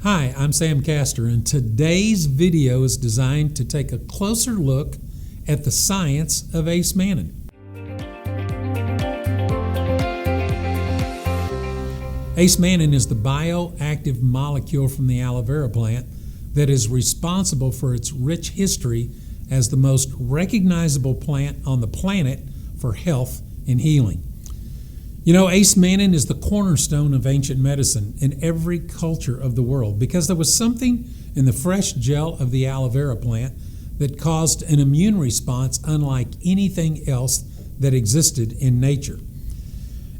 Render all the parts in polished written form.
Hi, I'm Sam Castor, and today's video is designed to take a closer look at the science of Acemannan. Acemannan is the bioactive molecule from the Alovéa plant that is responsible for its rich history as the most recognizable plant on the planet for health and healing. You know, Acemannan is the cornerstone of ancient medicine in every culture of the world because there was something in the fresh gel of the Alovéa plant that caused an immune response unlike anything else that existed in nature.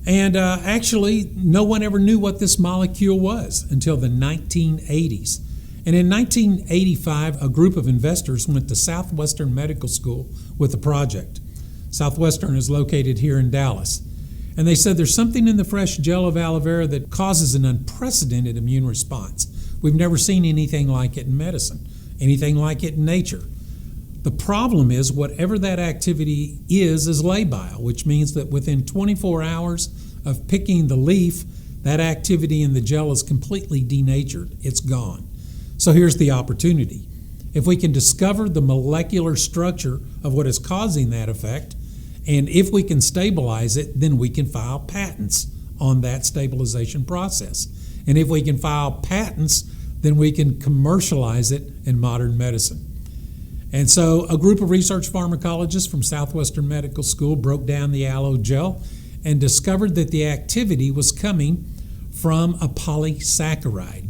And actually, no one ever knew what this molecule was until the 1980s. And in 1985, a group of investors went to Southwestern Medical School with a project. Southwestern is located here in Dallas. And they said there's something in the fresh gel of aloe vera that causes an unprecedented immune response. We've never seen anything like it in medicine, anything like it in nature. The problem is whatever that activity is labile, which means that within 24 hours of picking the leaf, that activity in the gel is completely denatured. It's gone. So here's the opportunity. If we can discover the molecular structure of what is causing that effect, and if we can stabilize it, then we can file patents on that stabilization process. And if we can file patents, then we can commercialize it in modern medicine. And so a group of research pharmacologists from Southwestern Medical School broke down the aloe gel and discovered that the activity was coming from a polysaccharide.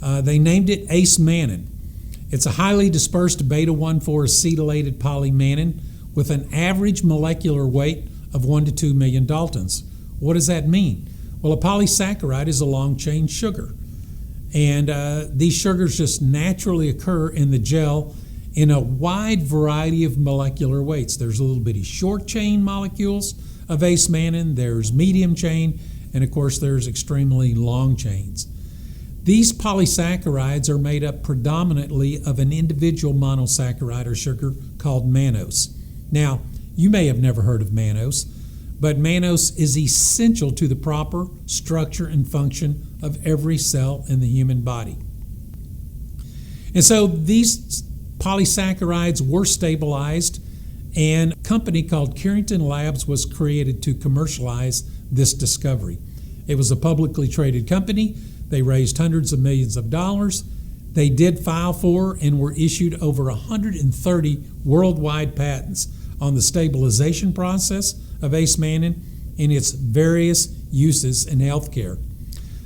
They named it Acemannan. It's a highly dispersed beta-1,4-acetylated polymannan with an average molecular weight of 1 to 2 million Daltons. What does that mean? Well, a polysaccharide is a long-chain sugar. And these sugars just naturally occur in the gel in a wide variety of molecular weights. There's a little bitty short-chain molecules of Acemannan, there's medium-chain, and of course there's extremely long chains. These polysaccharides are made up predominantly of an individual monosaccharide or sugar called mannose. Now, you may have never heard of mannose, but mannose is essential to the proper structure and function of every cell in the human body. And so these polysaccharides were stabilized, and a company called Carrington Labs was created to commercialize this discovery. It was a publicly traded company. They raised hundreds of millions of dollars. They did file for and were issued over 130 worldwide patents on the stabilization process of Acemannan and its various uses in healthcare.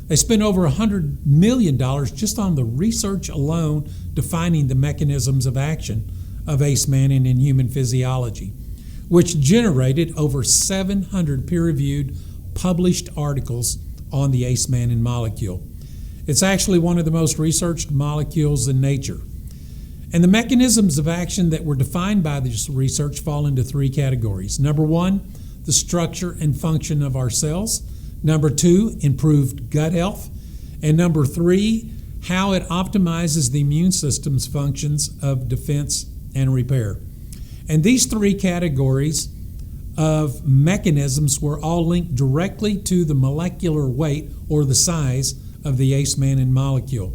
They spent over $100 million just on the research alone defining the mechanisms of action of Acemannan in human physiology, which generated over 700 peer-reviewed published articles on the Acemannan molecule. It's actually one of the most researched molecules in nature. And the mechanisms of action that were defined by this research fall into three categories. Number one, the structure and function of our cells. Number two, improved gut health. And number three, how it optimizes the immune system's functions of defense and repair. And these three categories of mechanisms were all linked directly to the molecular weight or the size of the Acemannan molecule.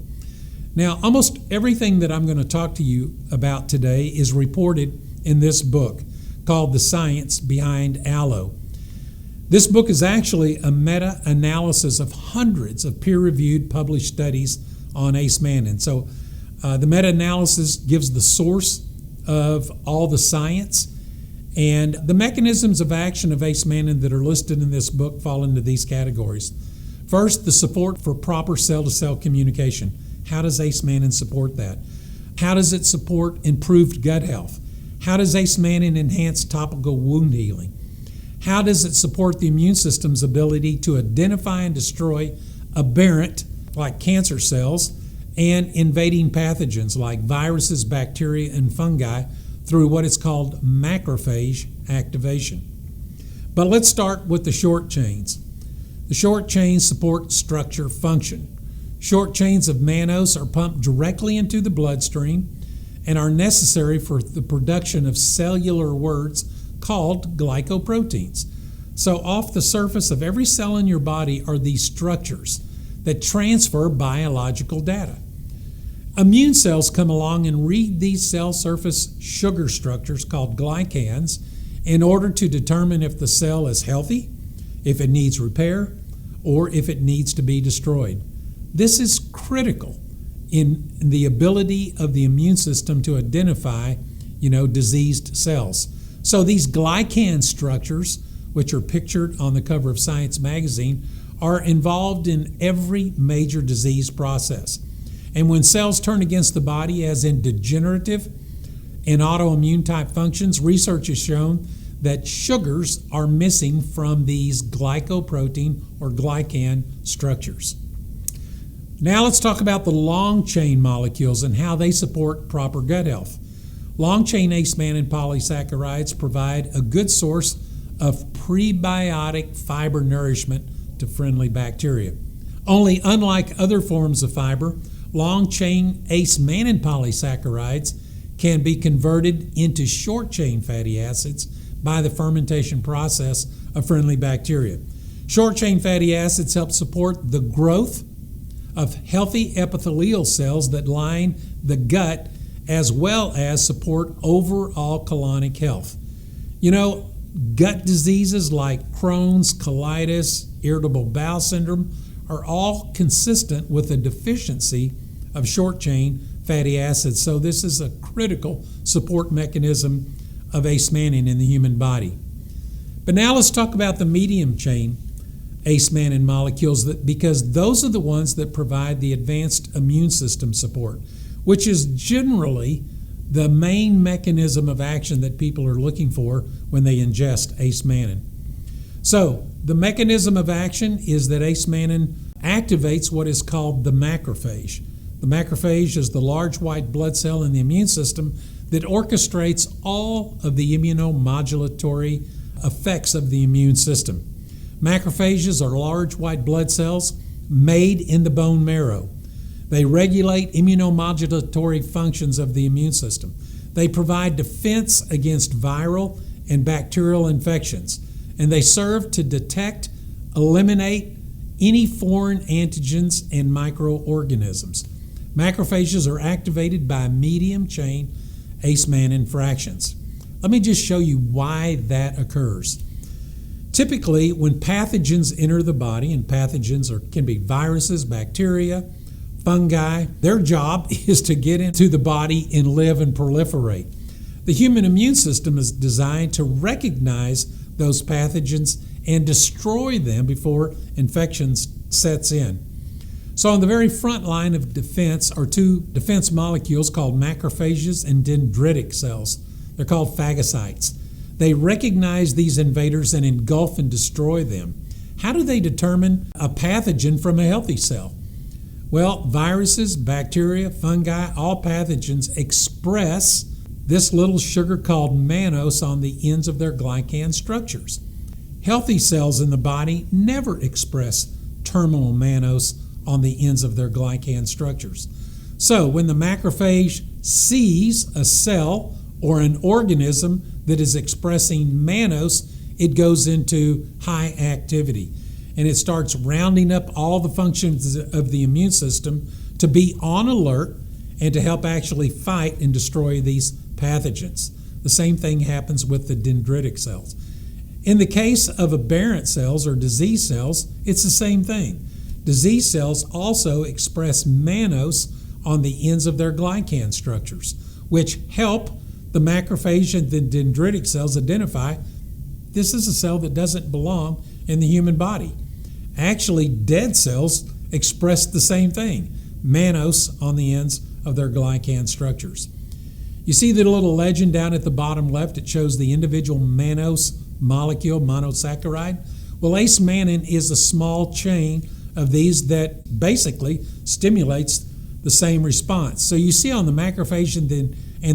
Now, almost everything that I'm going to talk to you about today is reported in this book called The Science Behind Aloe. This book is actually a meta-analysis of hundreds of peer-reviewed published studies on Acemannan. So the meta-analysis gives the source of all the science, and the mechanisms of action of Acemannan that are listed in this book fall into these categories. First, the support for proper cell-to-cell communication. How does Acemannan support that? How does it support improved gut health? How does Acemannan enhance topical wound healing? How does it support the immune system's ability to identify and destroy aberrant, like cancer cells, and invading pathogens like viruses, bacteria, and fungi through what is called macrophage activation? But let's start with the short chains. The short chains support structure function. Short chains of mannose are pumped directly into the bloodstream and are necessary for the production of cellular words called glycoproteins. So off the surface of every cell in your body are these structures that transfer biological data. Immune cells come along and read these cell surface sugar structures called glycans in order to determine if the cell is healthy, if it needs repair, or if it needs to be destroyed. This is critical in the ability of the immune system to identify, diseased cells. So these glycan structures, which are pictured on the cover of Science magazine, are involved in every major disease process. And when cells turn against the body, as in degenerative and autoimmune type functions, research has shown that sugars are missing from these glycoprotein or glycan structures. Now let's talk about the long-chain molecules and how they support proper gut health. Long-chain Acemannan polysaccharides provide a good source of prebiotic fiber nourishment to friendly bacteria. Only unlike other forms of fiber, long-chain Acemannan polysaccharides can be converted into short-chain fatty acids by the fermentation process of friendly bacteria. Short-chain fatty acids help support the growth of healthy epithelial cells that line the gut, as well as support overall colonic health. Gut diseases like Crohn's, colitis, irritable bowel syndrome are all consistent with a deficiency of short-chain fatty acids. So this is a critical support mechanism of Acemannan in the human body. But now let's talk about the medium-chain Acemannan molecules, because those are the ones that provide the advanced immune system support, which is generally the main mechanism of action that people are looking for when they ingest Acemannan. So the mechanism of action is that Acemannan activates what is called the macrophage. The macrophage is the large white blood cell in the immune system that orchestrates all of the immunomodulatory effects of the immune system. Macrophages are large white blood cells made in the bone marrow. They regulate immunomodulatory functions of the immune system. They provide defense against viral and bacterial infections, and they serve to detect, eliminate any foreign antigens and microorganisms. Macrophages are activated by medium-chain Acemannan fractions. Let me just show you why that occurs. Typically, when pathogens enter the body, and pathogens can be viruses, bacteria, fungi, their job is to get into the body and live and proliferate. The human immune system is designed to recognize those pathogens and destroy them before infection sets in. So on the very front line of defense are two defense molecules called macrophages and dendritic cells. They're called phagocytes. They recognize these invaders and engulf and destroy them. How do they determine a pathogen from a healthy cell? Well, viruses, bacteria, fungi, all pathogens express this little sugar called mannose on the ends of their glycan structures. Healthy cells in the body never express terminal mannose on the ends of their glycan structures. So when the macrophage sees a cell or an organism that is expressing mannose, it goes into high activity. And it starts rounding up all the functions of the immune system to be on alert and to help actually fight and destroy these pathogens. The same thing happens with the dendritic cells. In the case of aberrant cells or disease cells, it's the same thing. Disease cells also express mannose on the ends of their glycan structures, which help the macrophage and the dendritic cells identify this is a cell that doesn't belong in the human body. Actually, dead cells express the same thing, mannose on the ends of their glycan structures. You see the little legend down at the bottom left? It shows the individual mannose molecule, monosaccharide. Well, Acemannan is a small chain of these that basically stimulates the same response. So you see on the macrophage and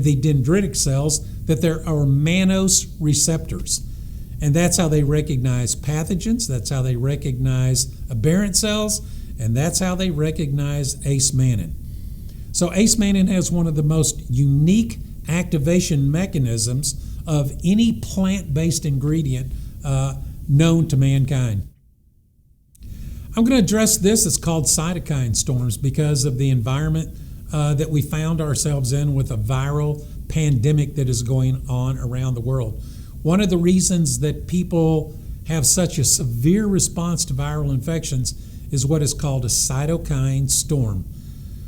the dendritic cells that there are mannose receptors. And that's how they recognize pathogens, that's how they recognize aberrant cells, and that's how they recognize Acemannan. So Acemannan has one of the most unique activation mechanisms of any plant-based ingredient known to mankind. I'm going to address this. It's called cytokine storms because of the environment that we found ourselves in with a viral pandemic that is going on around the world. One of the reasons that people have such a severe response to viral infections is what is called a cytokine storm.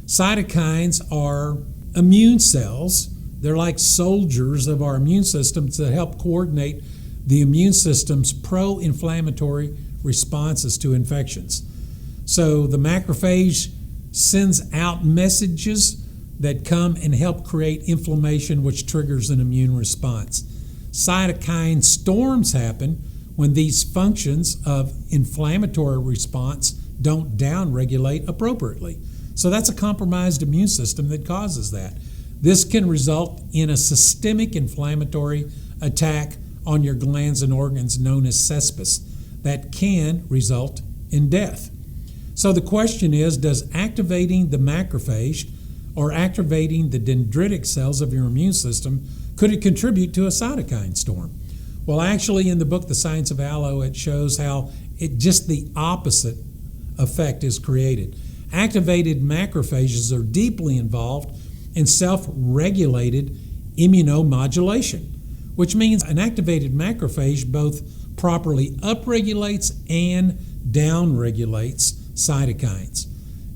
Cytokines are immune cells. They're like soldiers of our immune systems that help coordinate the immune system's pro-inflammatory responses to infections. So the macrophage sends out messages that come and help create inflammation, which triggers an immune response. Cytokine storms happen when these functions of inflammatory response don't downregulate appropriately. So that's a compromised immune system that causes that. This can result in a systemic inflammatory attack on your glands and organs known as cespis that can result in death. So the question is, does activating the macrophage or activating the dendritic cells of your immune system, could it contribute to a cytokine storm? Well, actually in the book, The Science of Aloe, it shows how just the opposite effect is created. Activated macrophages are deeply involved in self-regulated immunomodulation, which means an activated macrophage both properly upregulates and downregulates cytokines.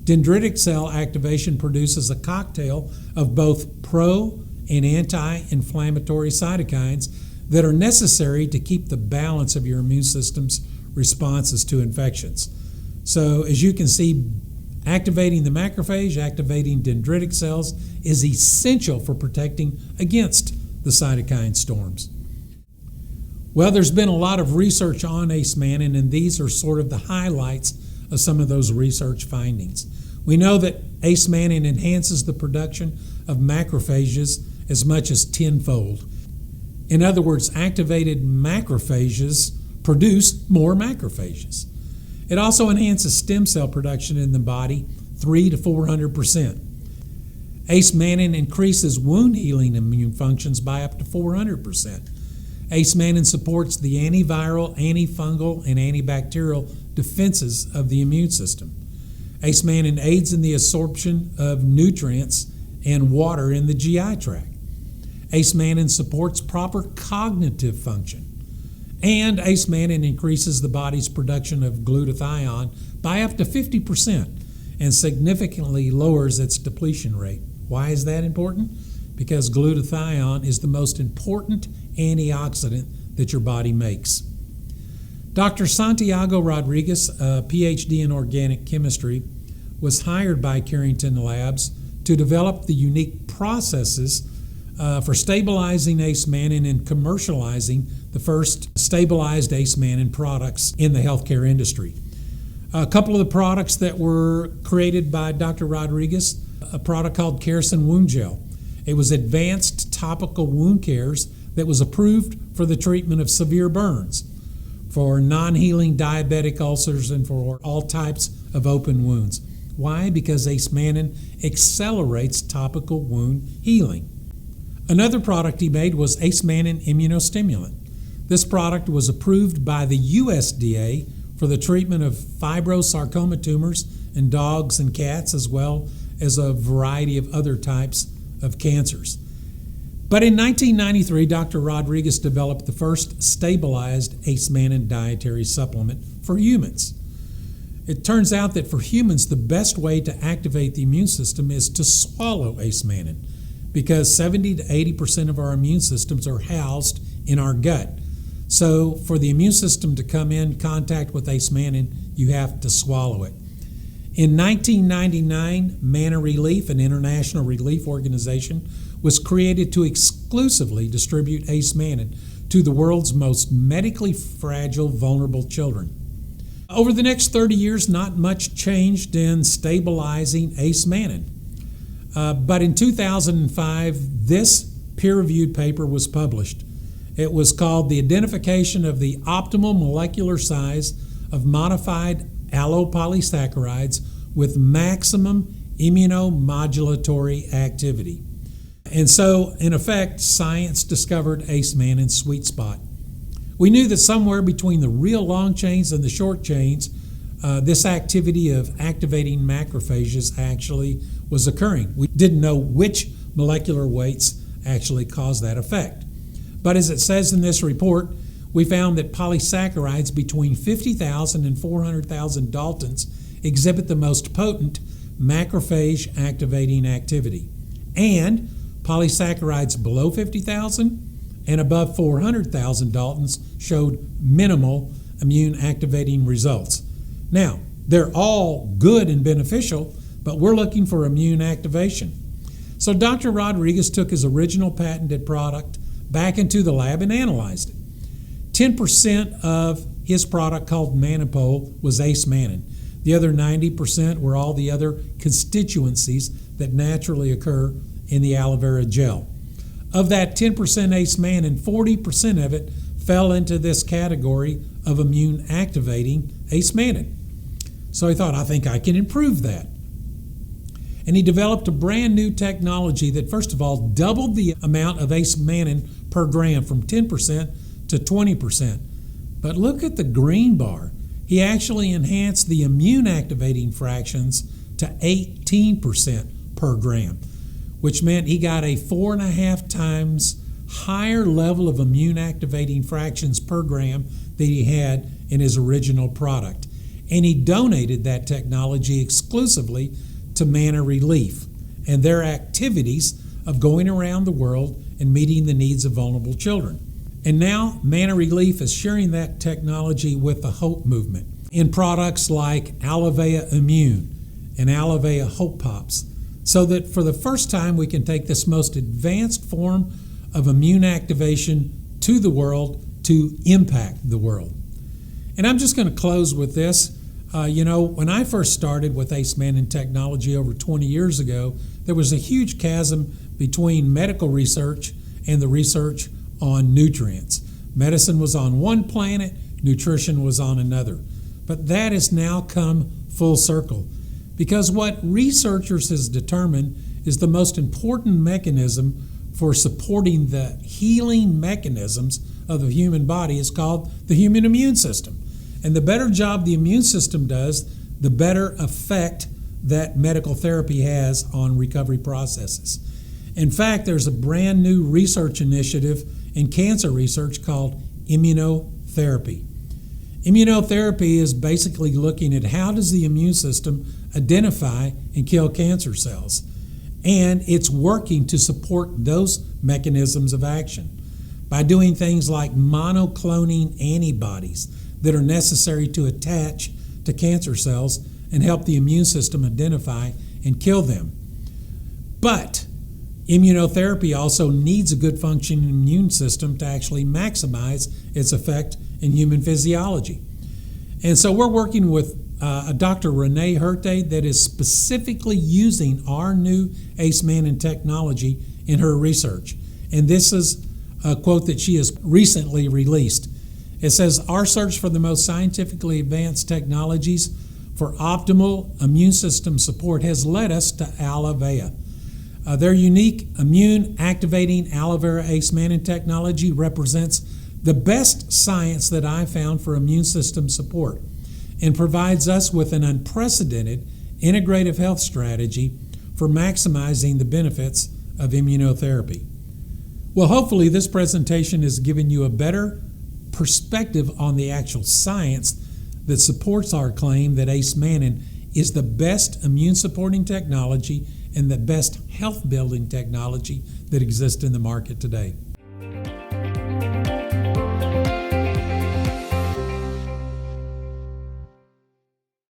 Dendritic cell activation produces a cocktail of both pro- and anti-inflammatory cytokines that are necessary to keep the balance of your immune system's responses to infections. So as you can see, activating the macrophage, activating dendritic cells is essential for protecting against the cytokine storms. Well, there's been a lot of research on Acemannan, and these are sort of the highlights of some of those research findings. We know that Acemannan enhances the production of macrophages as much as tenfold. In other words, activated macrophages produce more macrophages. It also enhances stem cell production in the body 300 to 400%. Acemannan increases wound healing immune functions by up to 400%. Acemannan supports the antiviral, antifungal, and antibacterial defenses of the immune system. Acemannan aids in the absorption of nutrients and water in the GI tract. Acemannan supports proper cognitive function. And Acemannan increases the body's production of glutathione by up to 50% and significantly lowers its depletion rate. Why is that important? Because glutathione is the most important antioxidant that your body makes. Dr. Santiago Rodriguez, a PhD in organic chemistry, was hired by Carrington Labs to develop the unique processes for stabilizing Acemannan and commercializing the first stabilized Acemannan products in the healthcare industry. A couple of the products that were created by Dr. Rodriguez, a product called Kerosene Wound Gel. It was advanced topical wound cares that was approved for the treatment of severe burns, for non-healing diabetic ulcers, and for all types of open wounds. Why? Because Acemannan accelerates topical wound healing. Another product he made was Acemannan Immunostimulant. This product was approved by the USDA for the treatment of fibrosarcoma tumors in dogs and cats, as well as a variety of other types of cancers. But in 1993, Dr. Rodriguez developed the first stabilized Acemannan dietary supplement for humans. It turns out that for humans, the best way to activate the immune system is to swallow Acemannan, because 70 to 80% of our immune systems are housed in our gut. So for the immune system to come in contact with Acemannan, you have to swallow it. In 1999, Manna Relief, an international relief organization, was created to exclusively distribute Acemannan to the world's most medically fragile, vulnerable children. Over the next 30 years, not much changed in stabilizing Acemannan. But in 2005, this peer-reviewed paper was published. It was called The Identification of the Optimal Molecular Size of Modified Allopolysaccharides with Maximum Immunomodulatory Activity. And so, in effect, science discovered Acemannan's sweet spot. We knew that somewhere between the real long chains and the short chains this activity of activating macrophages actually was occurring. We didn't know which molecular weights actually caused that effect. But as it says in this report, we found that polysaccharides between 50,000 and 400,000 Daltons exhibit the most potent macrophage activating activity. And polysaccharides below 50,000 and above 400,000 Daltons showed minimal immune activating results. Now, they're all good and beneficial, but we're looking for immune activation. So Dr. Rodriguez took his original patented product back into the lab and analyzed it. 10% of his product called Manipole was Acemannan. The other 90% were all the other constituencies that naturally occur in the aloe vera gel. Of that 10% Acemannan, 40% of it fell into this category of immune activating Acemannan. So he thought, I think I can improve that. And he developed a brand new technology that, first of all, doubled the amount of Acemannan per gram from 10% to 20%. But look at the green bar. He actually enhanced the immune activating fractions to 18% per gram, which meant he got a 4.5 times higher level of immune activating fractions per gram that he had in his original product. And he donated that technology exclusively to Manna Relief and their activities of going around the world and meeting the needs of vulnerable children. And now Manna Relief is sharing that technology with the Hope Movement in products like Alovéa Immune and Alovéa Hope Pops, so that for the first time we can take this most advanced form of immune activation to the world to impact the world. And I'm just going to close with this. When I first started with Acemannan technology over 20 years ago, there was a huge chasm between medical research and the research on nutrients. Medicine was on one planet, nutrition was on another. But that has now come full circle, because what researchers has determined is the most important mechanism for supporting the healing mechanisms of the human body is called the human immune system. And the better job the immune system does, the better effect that medical therapy has on recovery processes. In fact, there's a brand new research initiative in cancer research called immunotherapy. Immunotherapy is basically looking at how does the immune system identify and kill cancer cells. And it's working to support those mechanisms of action by doing things like monocloning antibodies that are necessary to attach to cancer cells and help the immune system identify and kill them. But immunotherapy also needs a good functioning immune system to actually maximize its effect in human physiology. And so we're working with a Dr. Renee Herte that is specifically using our new Acemannan technology in her research. And this is a quote that she has recently released. It says, "Our search for the most scientifically advanced technologies for optimal immune system support has led us to Alovéa. Their unique immune activating aloe vera Acemannan technology represents the best science that I found for immune system support and provides us with an unprecedented integrative health strategy for maximizing the benefits of immunotherapy." Well, hopefully this presentation has given you a better perspective on the actual science that supports our claim that Acemannan is the best immune supporting technology and the best health building technology that exists in the market today.